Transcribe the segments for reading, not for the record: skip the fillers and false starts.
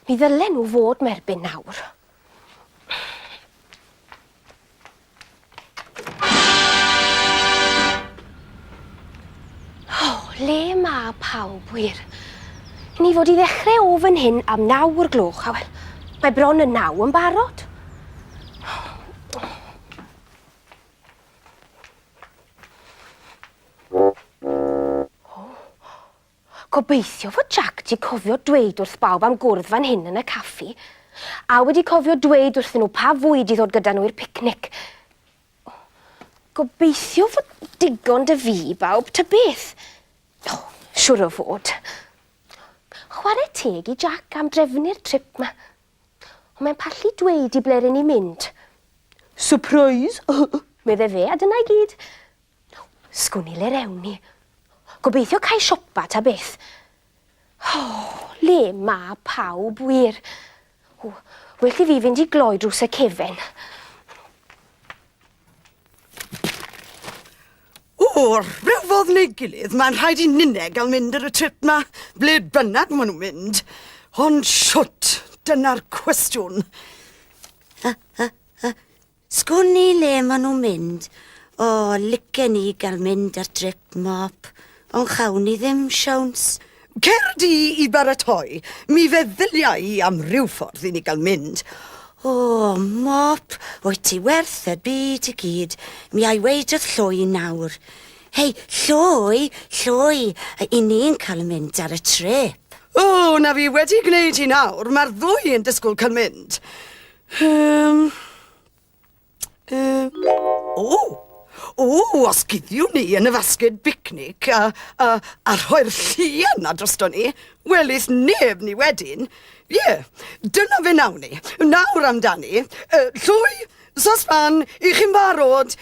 Mi ddylen nhw fod merbyn nawr. Le ma pawb wir? Ni fod I ddechrau o fan hyn am 9 o'r gloch, a wel, mae bron yn 9 yn barod. Gobeithio fod Jack 'di cofio dweud wrth bawb am gwrdd fan hyn yn y caffi, a wedi cofio dweud wrthyn nhw pa fwyd I ddod gyda nhw i'r picnic. Gobeithio fod digon dy fi, bawb, ta beth. Siwr o fod. Chwarae teg I Jack am drefnu'r trip ma. Ond mae'n pallu dweud I ble rydyn ni mynd. Surprise! Medde fe, a dyna I gyd. Sgwni le rewn ni. Gobeithio cael siopa ta beth. Le ma pawb wir. Well I fi fynd I gloi drws y cefen. Rhywodd neu gilydd, mae'n rhaid I nynne gael mynd ar y trip ma. Ble bynnag maen nhw'n mynd. Ond siwt, dyna'r cwestiwn. Sgwni le maen nhw'n mynd. Licen I gael mynd ar trip mop. Ond chawn ni ddim siawns. Cer di I baratoi. Mi feddyliau I am ryw ffordd I ni gael mynd. Mop, wyt ti werth y byd I gyd. Mi ai weid wrth Llwy nawr. Hei, Llwy, I ni'n cael mynd ar y trip. Na fi wedi gwneud hi nawr. Mae'r ddwy yn disgwyl cael mynd. Os gyddiw ni yn y fasged picnic a rhoi'r llu yna drosto ni, welith neb ni wedyn. Dyna fe nawn ni. Nawr amdani. Llwy, sosban, I chi'n barod?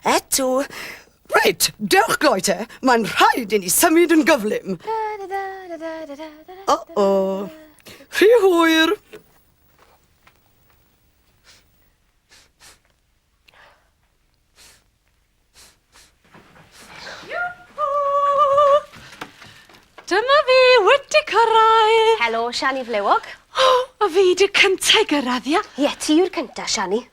Eto. Reit, dewch gloi te. Mae'n rhaid I ni symud yn gyflym. Rhy hwyr. Dyma fi wedi cyrraedd. Helo, Siani Flewog. A fi di cyntaf gyrraedd, ia? Ti yw'r cynta, Siani.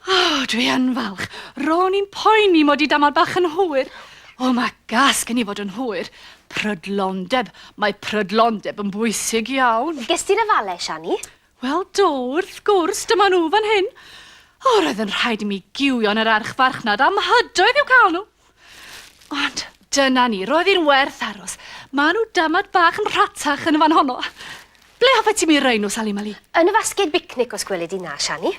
Dwi yn falch. Ro'n i'n poeni mod I damad bach yn hwyr. Mae gas gen I fod yn hwyr. Prydlondeb. Mae prydlondeb yn bwysig iawn. Ges ti'r afalau, Siani? Wel, wrth gwrs, dyma nhw fan hyn. Roedd yn rhaid I mi giwio'n yr archfarchnad am hydoedd i'w cael nhw. Ond dyna ni, roedd hi'n werth aros. Maen nhw damad bach yn rhatach yn y fan honno. Ble hoffet ti mi roi nhw, Sali Mali? Yn y fasged bicnic os gweled I na, Siani.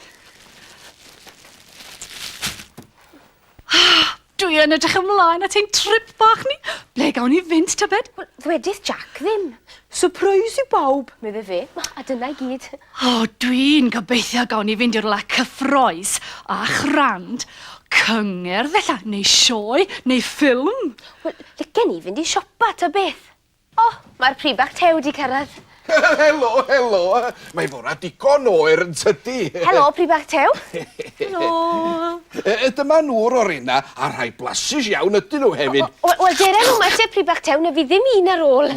Dwi yn edrych ymlaen at ein trip bach ni. Ble gawn ni fynd, tybed? Wel, ddwedydd Jack ddim. Surprise I bawb, medde fe. A dyna I gyd. Dwi'n gobeithio gawn ni fynd i'r la cyffroes a chrand. Cyngerdd ella, neu sioe, neu ffilm. Wel, licen I fynd I siopa ta beth. Mae'r prifach tew di cyrraedd. Helo. Mae fora digon oer yn tydi. Helo, prifach tew. Helo. Dyma nhw'r o'r una, a rhai blasus iawn ydyn nhw hefyd. Wel, deren nhw mae te prifach tew, na fi ddim un ar ôl.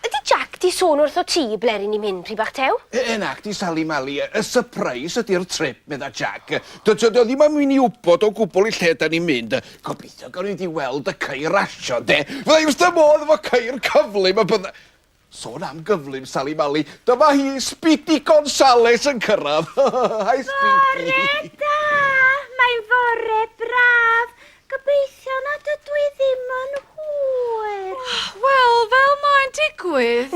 Ydy Jack di sôn wrth o ti ble rydyn ni'n mynd, prifach tew? Nac di Sali Mali, y surprise ydy'r trip, medda Jack. Doedd ddim yn mynd I wybod o gwbl I lle da ni'n mynd. Gobeithio gawn ni di weld y ceir rasio, de. Fydda I wrth y modd efo ceir cyflym a bydda... Sôn am gyflym, Sali Mali, dyma hi Speedy Gonzales yn cyrraedd. Hi, Speedy. Fore da, mae'n fore braf. Gobeithio nad ydw I ddim yn hwyr. Wel, fel mae'n digwydd.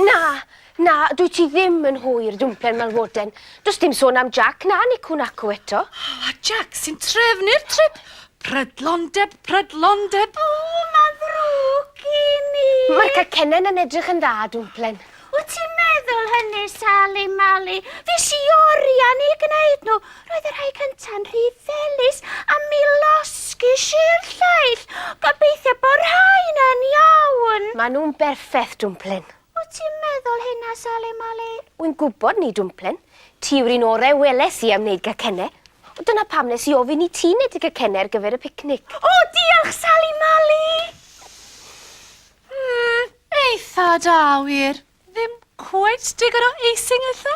Na, dwi ti ddim yn hwyr dwmplen malwoden. Does dim sôn am Jack na Nicwn acw eto. A Jack sy'n trefnu'r trip. Prydlondeb. Mae'n ddrwg I ni. Mae'r cacenen yn edrych yn dda dwmplen. Wyt ti'n meddwl hynny, Sali Mali? Fi si orian I gwneud nhw. Roedd yr rhai cynta'n rhy felys a mi losgis i'r llaill. Gobeithio bod rhain yn iawn. Maen nhw'n berffeth dwmplen. Wyt ti'n meddwl hynna, Sali Mali? Wy'n gwybod ni dwmplen. Ti yw'r un orau weles I am wneud cacennau. Dyna pam nes I ofyn I ti nid y cynner gyfer y picnic. O, diolch Sally Mali! Eitha dawir. Ddim cweit digon o eising eitha.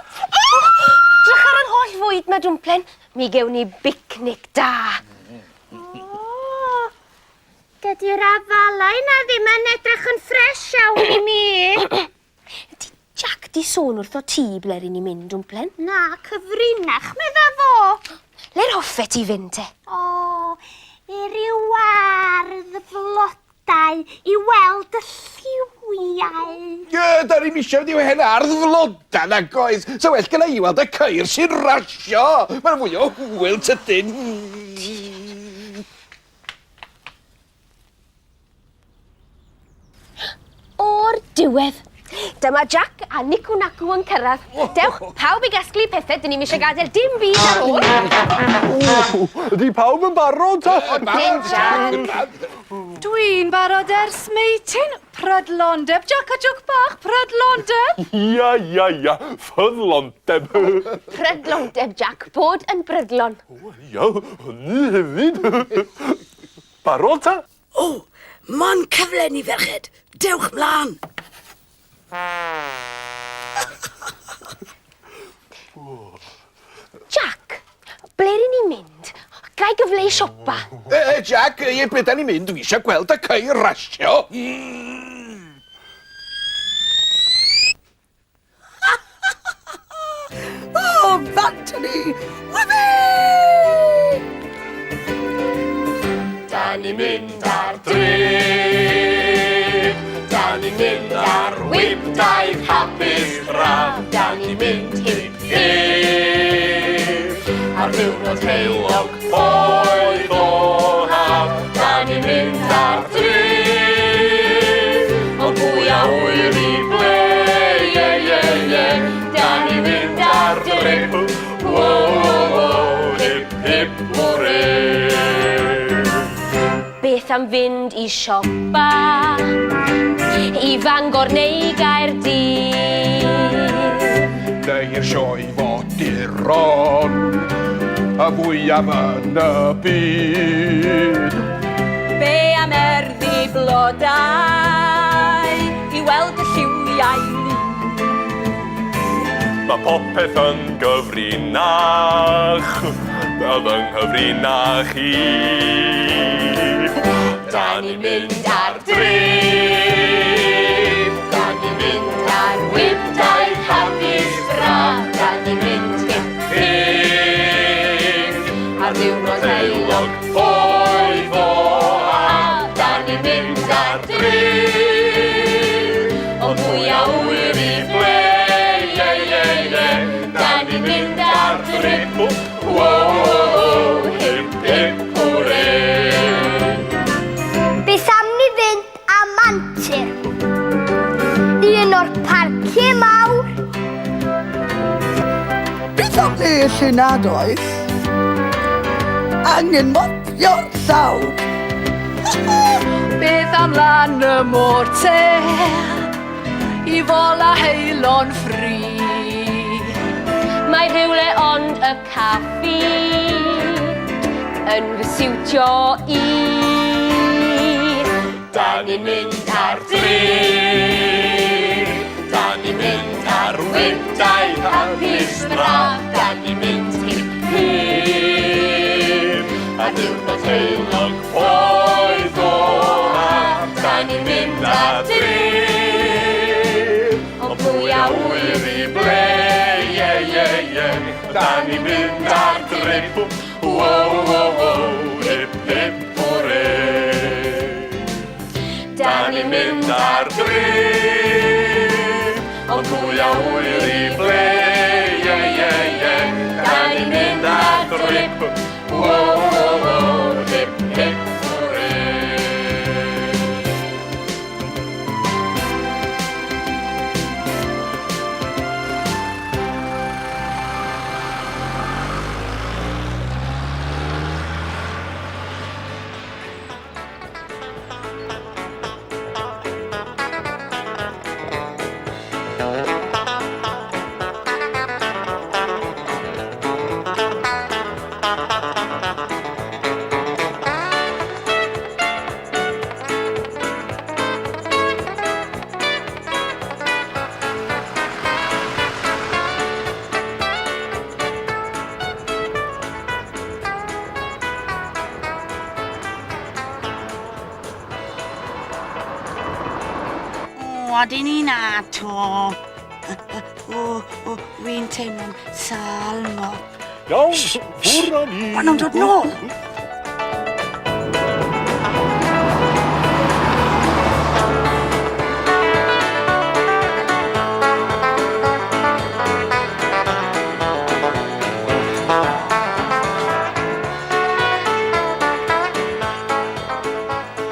Drych ar yr holl fwyd ma dwmplen. Mi gewn ni bicnic da. O, dydy'r afalau na ddim yn edrych yn ffres iawn I mi. Di Jack di sôn wrth o ti ble rydyn ni'n mynd dwmplen? Na, cyfrinach, medda fo. Le'r hoffet ti fynd te? O, I ryw ardd flodau I weld y lliwiau. Da ni'n misio di hen ardd floda na goes. So well gyda I weld y ceir sy'n rasio. Mae'n fwy o hwyl tydyn. O'r diwedd. Dyma Jack a Nico Naco yn cyrraedd. Dewch, pawb I gasglu pethau, dyn ni'n eisiau gadael dim byd ar ôl. Ydy pawb yn barod ta? Dim Jack. Dwi'n barod ers meitin. Prydlondeb, Jack a Jwc bach, prydlondeb. Ia, ffyddlondeb. Prydlondeb, Jack, bod yn brydlon. Ia, hynny hefyd. Barod ta? O, ma'n cyfle ni ferched. Dewch mlaen. Jack, ble rydyn ni'n mynd? Gai gyfle I siopa. Jack, ble da ni'n mynd? Dwi eisiau gweld y ceir rasio. O, Anthony! Wybbi! Da ni'n mynd ar dref. Da ni'n mynd ar wybdau hapus braf. Da ni'n mynd hip hip. Ar ddiwrnod heulog oedd o haf. Da ni'n mynd ar dref. Ond fwy a hwyr I ble. Da ni'n mynd ar dref. Hip hip hwre. Beth am fynd I siopa? I Fangor neu Gaerdydd. Neu'r sioe fodiron, y fwyaf yn y byd. Be am erddi blodau I weld y lliwiau Mae popeth yn gyfrinach, bydd yng nghyfrinach I. Da ni'n mynd ar dref. Da ni'n mynd ar wybdau hapus braf. Da ni'n mynd hip hip. Ar ddiwrnod heulog oedd o haf. Da ni'n mynd ar dref. Ond fwy a hwyr I ble. Da ni'n mynd ar dref. Hip hip hwre. Beth am ni fynd a Mantir? Un o'r parciau mawr. Beth am le lle nad oes? Angen mopio'r llaw. Beth am lan y môr te I fol a heilon ffri. Mae rhywle ond y caffi yn fy siwtio I. Da ni'n mynd ar dref. Da ni'n mynd ar wybdau hapus braf. Da ni'n mynd hip hip. A diwrnod heulog oedd o haf. Da ni'n mynd ar dref. Ond fwy a hwyr I ble. Da ni'n mynd ar drip, hip hip hwre. Da ni'n mynd ar drip, ond fwy a hwyr I ble. Da ni'n mynd ar drip, hip hip hwre. mod i ni na to. Fi'n teimlo'n sal mop. Iawn, ffwr â ni. Maen nhw'n dod nôl.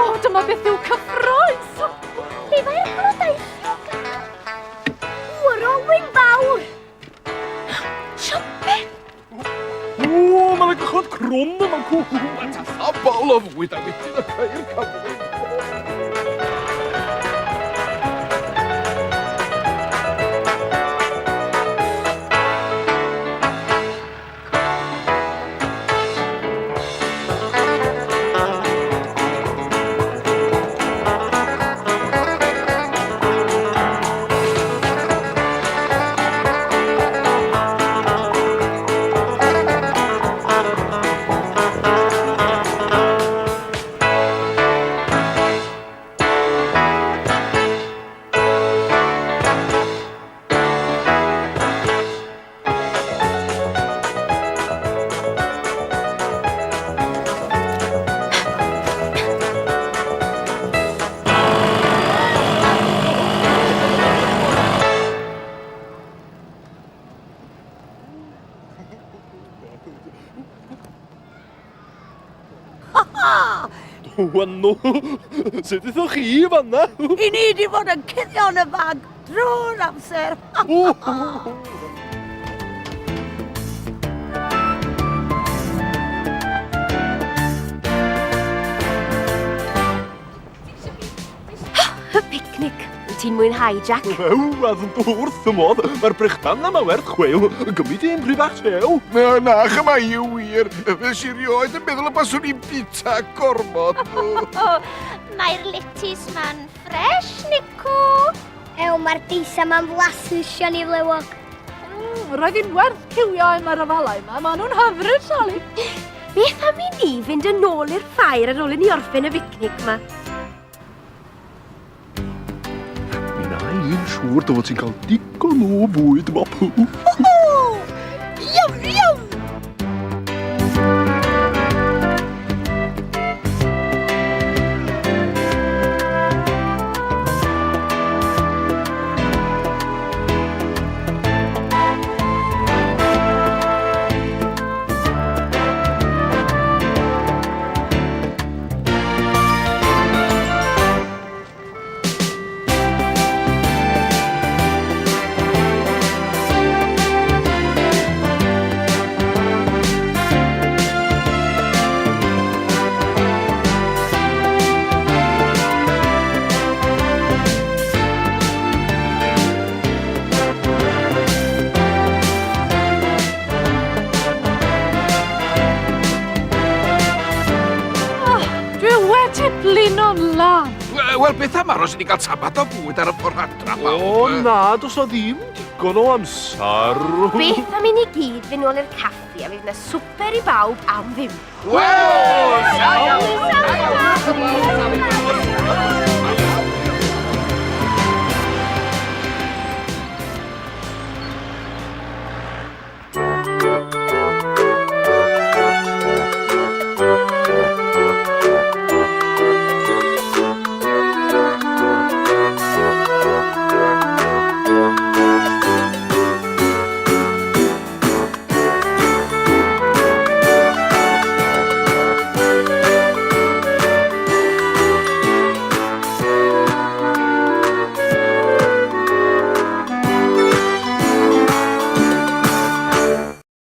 O, dyma beth yw cyffroes. Le mae'r blodaethio gael? Wr o wyn fawr. Siopin. O, mae'n gychod crwm yma cwch. A bol o fwyd a wedyn y ceir cyfwyd. Wano, sut ydych chi fanna? I ni di fod yn cuddio yn y fag drwy'r amser. Y picnic. Ti'n mwynhau, Jack? Ew, a ddyn wrth y modd. Mae'r brechdan yma werth chweil. Gymryd i'n rhy bach tew. Na, chyma i wir. Fe si rioed yn meddwl y baswn i'n bita gormod. Mae'r letys ma'n ffres, Nico. Ew, mae'r deisa ma'n flasu sian i flewog. Roedd hi'n werth cywio am yr afalau yma. Maen nhw'n hyfryd, Sally. Beth am i ni fynd yn ôl i'r ffair ar ôl i ni orffen y picnic yma? Mi na i'n siŵr dy fod ti'n cael digon o bwyd yma pw. Iwm, iwm! Blino'n lan. Wel, beth am aros i ni gael tabat o fwyd ar y ffordd adra? O, na, dos o ddim digon o amser. Beth am i ni gyd fynd nôl i'r caffi a fydd yna swper i bawb am ddim? Wel!